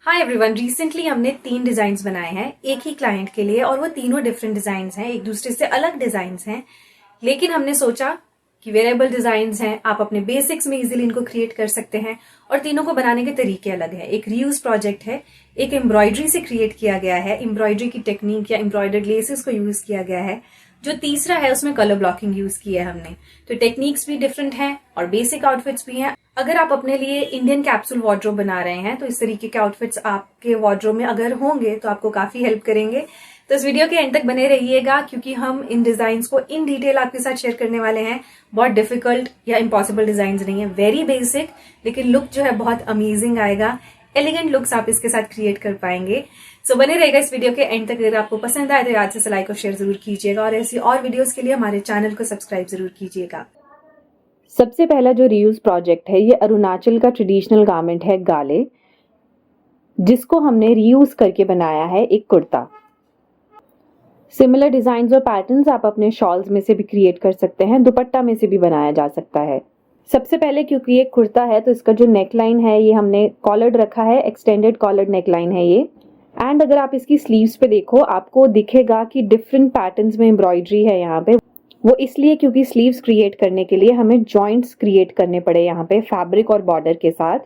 Hi everyone, recently हमने 3 design बनाए हैं एक ही क्लाइंट के लिए और वो तीनों डिफरेंट डिजाइन हैं, एक दूसरे से अलग डिजाइन हैं। लेकिन हमने सोचा कि वेरिएबल डिजाइन हैं, आप अपने बेसिक्स में इजीली इनको क्रिएट कर सकते हैं और तीनों को बनाने के तरीके अलग है। एक रीयूज प्रोजेक्ट है, एक एम्ब्रॉयडरी से क्रिएट किया गया है, एम्ब्रॉयडरी की टेक्निक या एम्ब्रॉयडर्ड लेसेस को यूज किया गया है। जो तीसरा है उसमें कलर ब्लॉकिंग यूज किया है हमने। तो टेक्निक्स भी डिफरेंट हैं और बेसिक आउटफिट्स भी हैं। अगर आप अपने लिए इंडियन कैप्सूल वार्डरोब बना रहे हैं तो इस तरीके के आउटफिट्स आपके वार्डरोब में अगर होंगे तो आपको काफी हेल्प करेंगे। तो इस वीडियो के एंड तक बने रहिएगा क्योंकि हम इन डिजाइन्स को इन डिटेल आपके साथ शेयर करने वाले हैं। बहुत डिफिकल्ट या इम्पॉसिबल डिजाइन नहीं है, वेरी बेसिक, लेकिन लुक जो है बहुत अमेजिंग आएगा। एलिगेंट लुक्स आप इसके साथ क्रिएट कर पाएंगे। सो बने रहेगा इस वीडियो के एंड तक। अगर आपको पसंद आए तो याद से लाइक और शेयर जरूर कीजिएगा और ऐसी और वीडियोस के लिए हमारे चैनल को सब्सक्राइब जरूर कीजिएगा। सबसे पहला जो रीयूज प्रोजेक्ट है ये अरुणाचल का ट्रेडिशनल गारमेंट है गाले, जिसको हमने रीयूज करके बनाया है एक कुर्ता। सिमिलर डिजाइन और पैटर्न्स आप अपने शॉल्स में से भी क्रिएट कर सकते हैं, दुपट्टा में से भी बनाया जा सकता है। सबसे पहले क्योंकि ये कुर्ता है तो इसका जो नेकलाइन है ये हमने कॉलर्ड रखा है, एक्सटेंडेड कॉलर्ड नेकलाइन है ये। एंड अगर आप इसकी स्लीव्स पे देखो आपको दिखेगा कि डिफरेंट पैटर्न्स में एम्ब्रॉयडरी है यहाँ पे। वो इसलिए क्योंकि स्लीव्स क्रिएट करने के लिए हमें जॉइंट्स क्रिएट करने पड़े यहाँ पे फैब्रिक और बॉर्डर के साथ।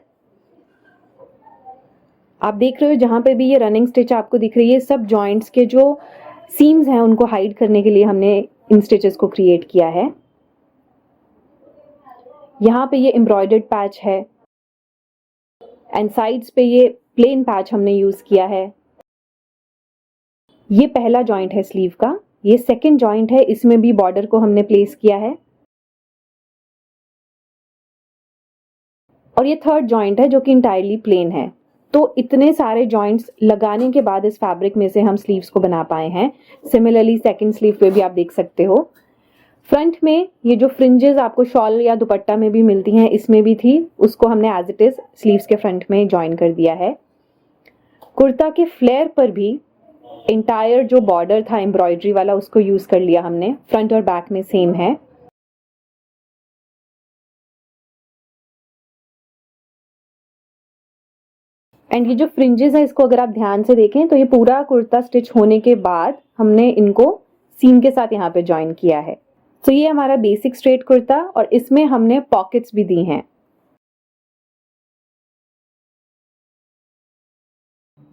आप देख रहे हो जहां पे भी ये रनिंग स्टिच आपको दिख रही है, सब जॉइंट्स के जो सीम्स हैं उनको हाइड करने के लिए हमने इन स्टिचेस को क्रिएट किया है। यहाँ पे ये एम्ब्रॉयडर्ड पैच है एंड साइड्स पे ये प्लेन पैच हमने यूज किया है। ये पहला जॉइंट है स्लीव का। ये सेकंड जॉइंट है, इसमें भी बॉर्डर को हमने प्लेस किया है। और ये थर्ड जॉइंट है जो कि इंटायरली प्लेन है। तो इतने सारे जॉइंट्स लगाने के बाद इस फैब्रिक में से हम स्लीव्स को बना पाए हैं। सिमिलरली सेकंड स्लीव पे भी आप देख सकते हो। फ्रंट में ये जो फ्रिंजेस आपको शॉल या दुपट्टा में भी मिलती हैं इसमें भी थी, उसको हमने एज इट इज स्लीव्स के फ्रंट में ज्वाइन कर दिया है। कुर्ता के फ्लेयर पर भी इंटायर जो बॉर्डर था एम्ब्रॉयडरी वाला उसको यूज कर लिया हमने। फ्रंट और बैक में सेम है। एंड ये जो फ्रिंजेस है इसको अगर आप ध्यान से देखें तो ये पूरा कुर्ता स्टिच होने के बाद हमने इनको सीम के साथ यहाँ पे ज्वाइन किया है। तो ये हमारा बेसिक स्ट्रेट कुर्ता और इसमें हमने पॉकेट्स भी दी हैं।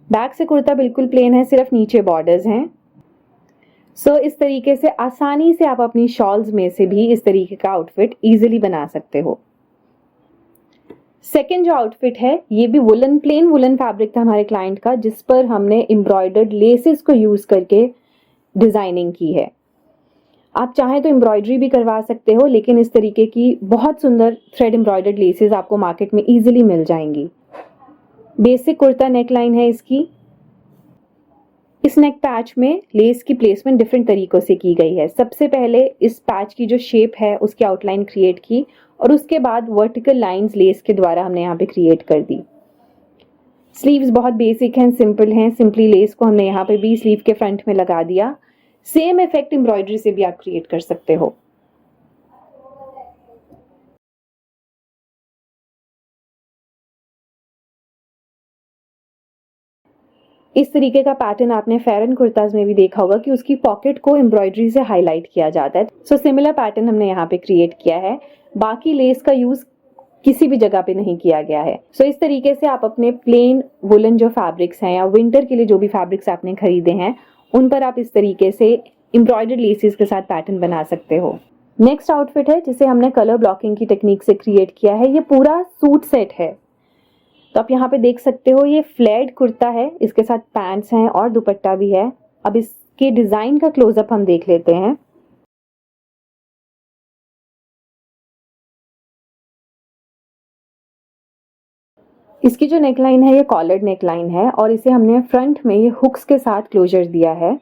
बैक से कुर्ता बिल्कुल प्लेन है, सिर्फ नीचे बॉर्डर्स हैं। सो इस तरीके से आसानी से आप अपनी शॉल्स में से भी इस तरीके का आउटफिट इजीली बना सकते हो। सेकेंड जो आउटफिट है ये भी वुलन, प्लेन वुलन फैब्रिक था हमारे क्लाइंट का, जिस पर हमने एम्ब्रॉयडर्ड लेसेस को यूज करके डिजाइनिंग की है। आप चाहें तो एम्ब्रॉयडरी भी करवा सकते हो, लेकिन इस तरीके की बहुत सुंदर थ्रेड एम्ब्रॉयडर्ड लेसेस आपको मार्केट में इजीली मिल जाएंगी। बेसिक कुर्ता नेकलाइन है इसकी। इस नेक पैच में लेस की प्लेसमेंट डिफरेंट तरीकों से की गई है। सबसे पहले इस पैच की जो शेप है उसकी आउटलाइन क्रिएट की और उसके बाद वर्टिकल लाइंस लेस के द्वारा हमने यहाँ पे क्रिएट कर दी। स्लीव्स बहुत बेसिक हैं, सिंपल हैं। सिंपली लेस को हमने यहाँ पे भी स्लीव के फ्रंट में लगा दिया। सेम इफेक्ट एम्ब्रॉयडरी से भी आप क्रिएट कर सकते हो। इस तरीके का पैटर्न आपने फेरन कुर्ताज में भी देखा होगा कि उसकी पॉकेट को एम्ब्रॉयडरी से हाईलाइट किया जाता है। सो सिमिलर पैटर्न हमने यहाँ पे क्रिएट किया है। बाकी लेस का यूज किसी भी जगह पे नहीं किया गया है। सो इस तरीके से आप अपने प्लेन वुलन जो फैब्रिक्स हैं या विंटर के लिए जो भी फैब्रिक्स आपने खरीदे हैं उन पर आप इस तरीके से एम्ब्रॉयडर्ड लेसेस के साथ पैटर्न बना सकते हो। नेक्स्ट आउटफिट है जिसे हमने कलर ब्लॉकिंग की टेक्निक से क्रिएट किया है। ये पूरा सूट सेट है। तो आप यहाँ पे देख सकते हो ये फ्लेयर्ड कुर्ता है, इसके साथ पैंट्स हैं और दुपट्टा भी है। अब इसके डिजाइन का क्लोजअप हम देख लेते हैं। इसकी जो नेकलाइन है ये कॉलर्ड नेकलाइन है और इसे हमने फ्रंट में ये हुक्स के साथ क्लोजर दिया है।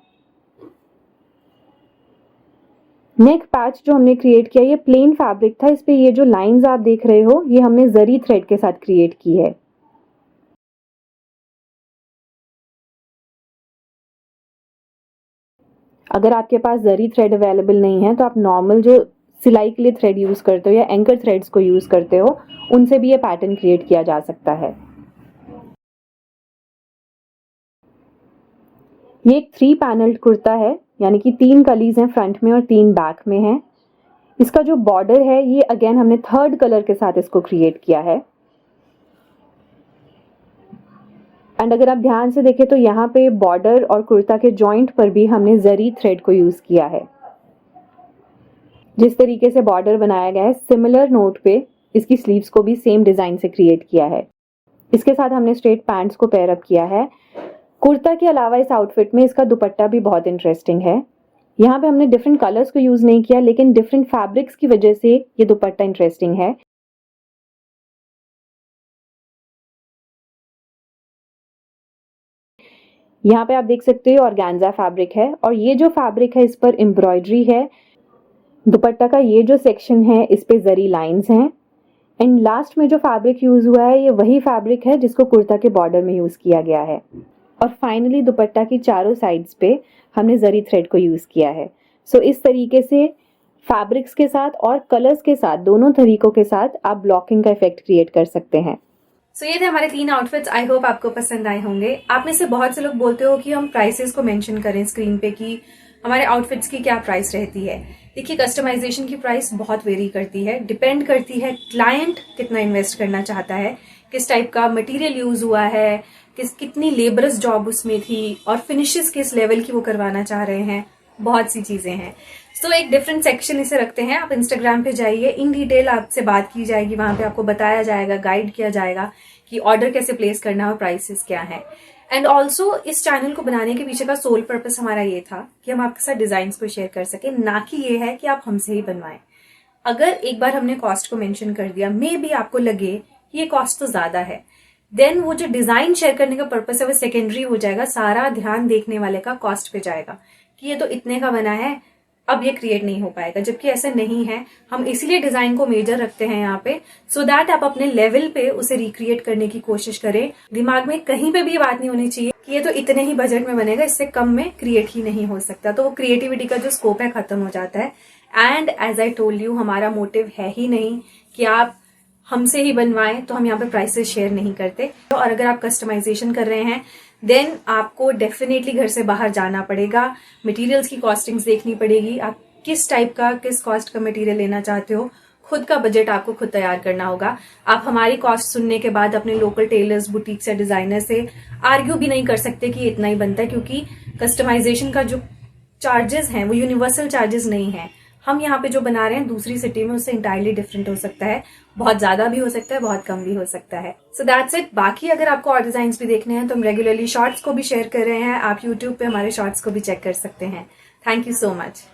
नेक पैच जो हमने क्रिएट किया ये प्लेन फैब्रिक था। इस पे ये जो लाइंस आप देख रहे हो ये हमने जरी थ्रेड के साथ क्रिएट की है। अगर आपके पास जरी थ्रेड अवेलेबल नहीं है तो आप नॉर्मल जो सिलाई के लिए थ्रेड यूज करते हो या एंकर थ्रेड्स को यूज करते हो उनसे भी ये पैटर्न क्रिएट किया जा सकता है। ये एक 3 पैनल्ड कुर्ता है, यानी कि 3 कलीज हैं फ्रंट में और 3 बैक में हैं। इसका जो बॉर्डर है ये अगेन हमने 3rd कलर के साथ इसको क्रिएट किया है। एंड अगर आप ध्यान से देखें तो यहाँ पे बॉर्डर और कुर्ता के जॉइंट पर भी हमने जरी थ्रेड को यूज किया है। जिस तरीके से बॉर्डर बनाया गया है, सिमिलर नोट पे इसकी स्लीव्स को भी सेम डिजाइन से क्रिएट किया है। इसके साथ हमने स्ट्रेट पैंट्स को पेयर अप किया है। कुर्ता के अलावा इस आउटफिट में इसका दुपट्टा भी बहुत इंटरेस्टिंग है। यहाँ पे हमने डिफरेंट कलर्स को यूज नहीं किया, लेकिन डिफरेंट फैब्रिक्स की वजह से ये दुपट्टा इंटरेस्टिंग है। यहाँ पे आप देख सकते हो ऑर्गेन्जा फैब्रिक है और ये जो फैब्रिक है इस पर एम्ब्रॉयडरी है। दुपट्टा का ये जो सेक्शन है इस पे जरी लाइंस हैं। एंड लास्ट में जो फैब्रिक यूज हुआ है ये वही फैब्रिक है जिसको कुर्ता के बॉर्डर में यूज किया गया है। और फाइनली दुपट्टा की चारों साइड्स पे हमने जरी थ्रेड को यूज किया है। सो इस तरीके से फैब्रिक्स के साथ और कलर्स के साथ, दोनों तरीकों के साथ आप ब्लॉकिंग का इफेक्ट क्रिएट कर सकते हैं। सो ये थे हमारे 3 आउटफिट्स। आई होप आपको पसंद आए होंगे। आप में से बहुत से लोग बोलते हो कि हम प्राइसेस को मेंशन करें स्क्रीन पे कि हमारे आउटफिट्स की क्या प्राइस रहती है। देखिए, कस्टमाइजेशन की प्राइस बहुत वेरी करती है, डिपेंड करती है क्लाइंट कितना इन्वेस्ट करना चाहता है, किस टाइप का मटेरियल यूज हुआ है, कितनी लेबरस जॉब उसमें थी और फिनिशेस किस लेवल की वो करवाना चाह रहे हैं। बहुत सी चीजें हैं। सो एक डिफरेंट सेक्शन इसे रखते हैं। आप इंस्टाग्राम पे जाइए, इन डिटेल आपसे बात की जाएगी, वहां पे आपको बताया जाएगा, गाइड किया जाएगा कि ऑर्डर कैसे प्लेस करना है और प्राइसेस क्या है। एंड ऑल्सो इस चैनल को बनाने के पीछे का सोल पर्पस हमारा ये था कि हम आपके साथ डिजाइन को शेयर कर सके, ना कि ये है कि आप हमसे ही बनवाएं। अगर एक बार हमने कॉस्ट को मेंशन कर दिया, मे बी आपको लगे ये कॉस्ट तो ज्यादा है, देन वो जो डिजाइन शेयर करने का पर्पस है वो सेकेंडरी हो जाएगा। सारा ध्यान देखने वाले का कॉस्ट पे जाएगा कि ये तो इतने का बना है, अब ये क्रिएट नहीं हो पाएगा, जबकि ऐसा नहीं है। हम इसीलिए डिजाइन को मेजर रखते हैं यहाँ पे, सो दैट आप अपने लेवल पे उसे रिक्रिएट करने की कोशिश करें। दिमाग में कहीं पे भी ये बात नहीं होनी चाहिए कि ये तो इतने ही बजट में बनेगा, इससे कम में क्रिएट ही नहीं हो सकता। तो वो क्रिएटिविटी का जो स्कोप है खत्म हो जाता है। And as I told you, हमारा मोटिव है ही नहीं कि आप हमसे ही बनवाएं, तो हम यहाँ पे प्राइसेस शेयर नहीं करते। और अगर आप कस्टमाइजेशन कर रहे हैं देन आपको डेफिनेटली घर से बाहर जाना पड़ेगा, मटेरियल्स की कॉस्टिंग्स देखनी पड़ेगी, आप किस टाइप का, किस कॉस्ट का मटेरियल लेना चाहते हो, खुद का बजट आपको खुद तैयार करना होगा। आप हमारी कॉस्ट सुनने के बाद अपने लोकल टेलर्स, बुटीक्स या डिजाइनर से आर्ग्यू भी नहीं कर सकते कि इतना ही बनता है, क्योंकि कस्टमाइजेशन का जो चार्जेस हैं वो यूनिवर्सल चार्जेस नहीं है। हम यहाँ पे जो बना रहे हैं दूसरी सिटी में उससे इंटायरली डिफरेंट हो सकता है, बहुत ज्यादा भी हो सकता है, बहुत कम भी हो सकता है। So that's it. बाकी अगर आपको और डिजाइन्स भी देखने हैं तो हम रेगुलरली शॉर्ट्स को भी शेयर कर रहे हैं, आप यूट्यूब पे हमारे शॉर्ट्स को भी चेक कर सकते हैं। Thank you so much.